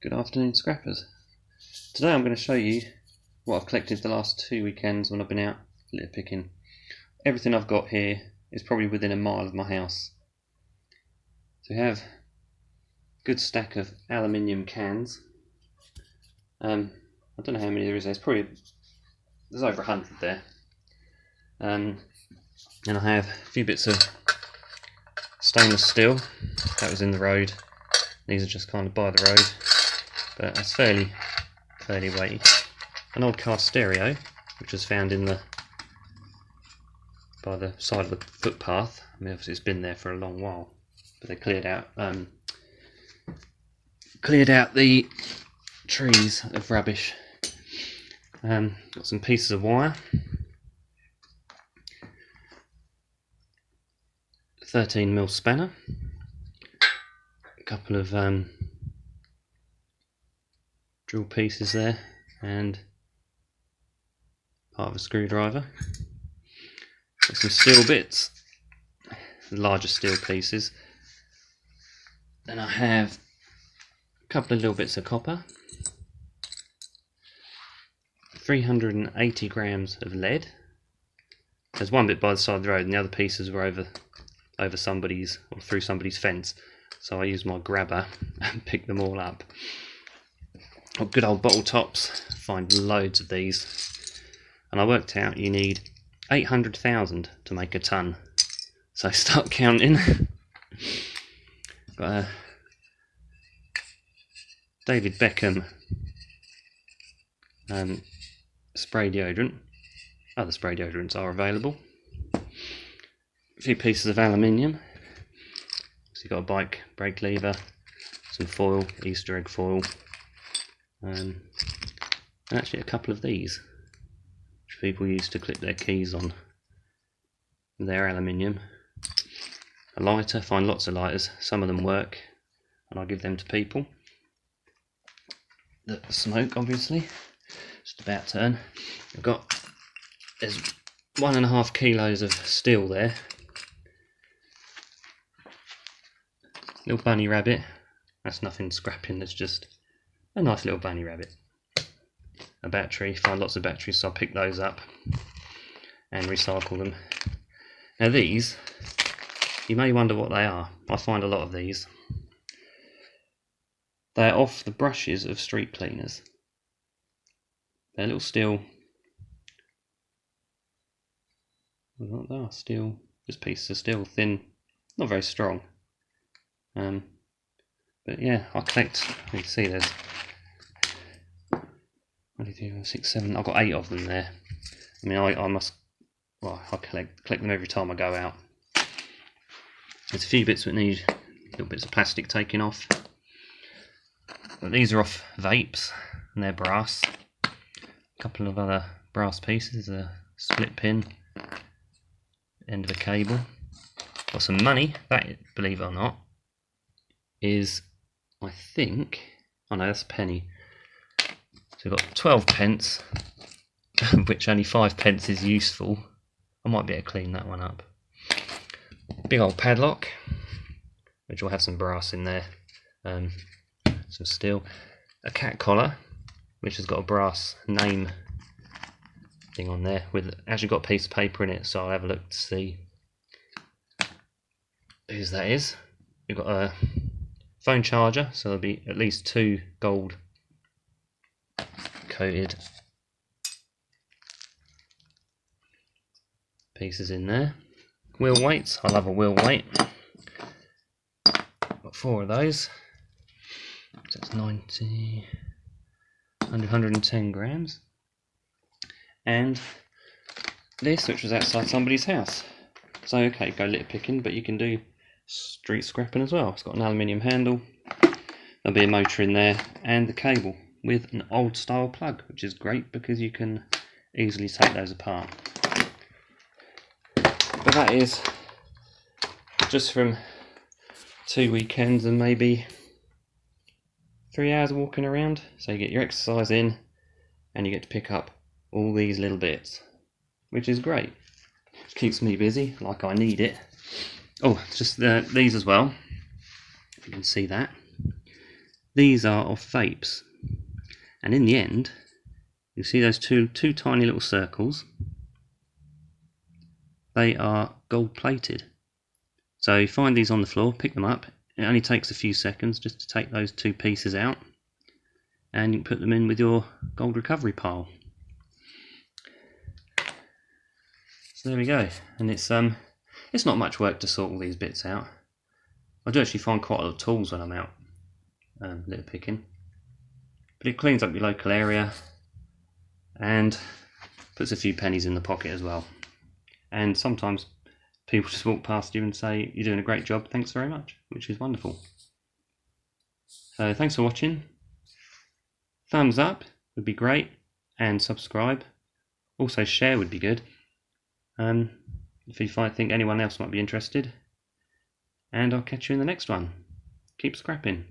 Good afternoon, scrappers. Today I'm going to show you what I've collected the last 2 weekends when I've been out litter picking. Everything I've got here is probably within a mile of my house. So we have a good stack of aluminium cans. I don't know how many there is. There's over 100 there. And I have a few bits of stainless steel that was in the road. These are just kind of by the road, but that's fairly weighty. An old car stereo, which was found by the side of the footpath. I mean, obviously it's been there for a long while, but they cleared out the trees of rubbish. Got some pieces of wire, 13mm spanner, a couple of drill pieces there, and part of a screwdriver. Got some steel bits, larger steel pieces. Then I have a couple of little bits of copper, 380 grams of lead. There's one bit by the side of the road and the other pieces were over somebody's or through somebody's fence, so I used my grabber and picked them all up. Good old bottle tops, find loads of these, and I worked out you need 800,000 to make a ton, so start counting. Got a David Beckham spray deodorant. Other spray deodorants are available. A few pieces of aluminium. So you've got a bike brake lever, some foil, Easter egg foil, and actually a couple of these, which people use to clip their keys on their aluminium. A lighter, find lots of lighters, some of them work, and I give them to people that smoke, obviously. Just about turn. There's 1.5 kilos of steel there. Little bunny rabbit, that's nothing scrapping, that's just a nice little bunny rabbit. A battery, find lots of batteries, so I pick those up and recycle them. Now these, you may wonder what they are. I find a lot of these. They're off the brushes of street cleaners. They're little steel, they are steel, just pieces of steel, thin, not very strong. But yeah, I collect, you can see there's 1, 2, 3, 4, 6, 7, I've got 8 of them there. I mean, I collect them every time I go out. There's a few bits that need little bits of plastic taken off. But these are off vapes, and they're brass. A couple of other brass pieces, a split pin, end of a cable. Got some money, that, believe it or not, is, I think, oh no, that's a penny. So we've got 12 pence, of which only 5 pence is useful. I might be able to clean that one up. Big old padlock, which will have some brass in there, some steel. A cat collar, which has got a brass name thing on there, with actually got a piece of paper in it, so I'll have a look to see whose that is. We've got a phone charger, so there'll be at least 2 gold coated pieces in there. Wheel weights, I love a wheel weight. Got 4 of those. So it's 90, 110 grams. And this, which was outside somebody's house. So okay, go litter picking, but you can do street scrapping as well. It's got an aluminium handle, there'll be a motor in there, and the cable with an old style plug, which is great because you can easily take those apart. But that is just from 2 weekends and maybe 3 hours walking around. So you get your exercise in and you get to pick up all these little bits, which is great. It keeps me busy like I need it. Oh, just these as well, if you can see that. these are off vapes, and in the end you see those two tiny little circles. They are gold plated. So you find these on the floor, pick them up. It only takes a few seconds just to take those two pieces out, and you can put them in with your gold recovery pile. So there we go. And it's not much work to sort all these bits out. I do actually find quite a lot of tools when I'm out litter picking, but it cleans up your local area and puts a few pennies in the pocket as well. And sometimes people just walk past you and say, "You're doing a great job, thanks very much," which is wonderful. So thanks for watching. Thumbs up would be great, and subscribe. Also share would be good, if you think anyone else might be interested. And I'll catch you in the next one. Keep scrapping.